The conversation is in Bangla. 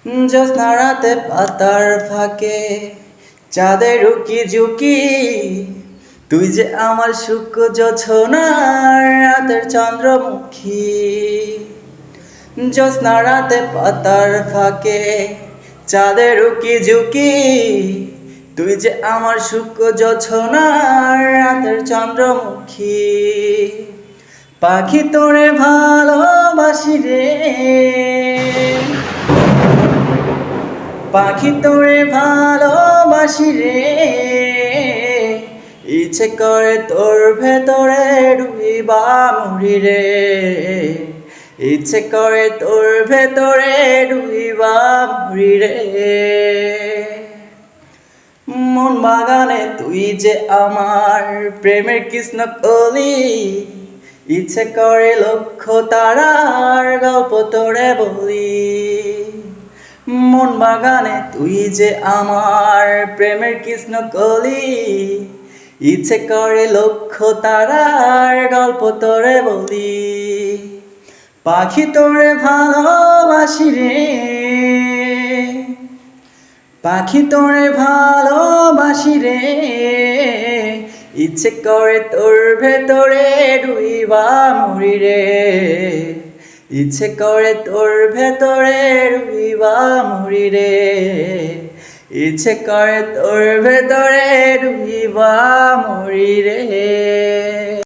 জ্যোৎস্না রাতে পাতার ফাঁকে চাঁদের উকি ঝুঁকি, তুই যে আমার শুক্র জোছনার রাতের চন্দ্রমুখী। জ্যোৎস্না রাতে পাতার ফাঁকে চাঁদের উকি ঝুঁকি, তুই যে আমার শুক্র জোছনার রাতের চন্দ্রমুখী। পাখি তোরে ভালোবাসি রে, পাখি তোরে ভালোবাসি রে, ইচ্ছে করে তোর ভেতরে ডুবিবা মরি রে, ইচ্ছে করে তোর ভেতরে ডুবিবা মরি রে। মন বাগানে তুই যে আমার প্রেমের কৃষ্ণ কলি, ইচ্ছে করে লক্ষ তারার গল্প তোরে বলি। মন বাগানে তুই যে আমার প্রেমের কৃষ্ণ কলি, ইচ্ছে করে লক্ষ তারার গল্প তোরে বলি। পাখি তোরে ভালোবাসি রে, পাখি তোরে ভালোবাসি রে, ইচ্ছে করে তোর ভেতরে ডুবিবা মরি রে, ইচ্ছে করে তোর ভেতরে ডুবিবা মরি রে, ইচ্ছে করে তোর ভেতরে ডুবিবা মরি রে।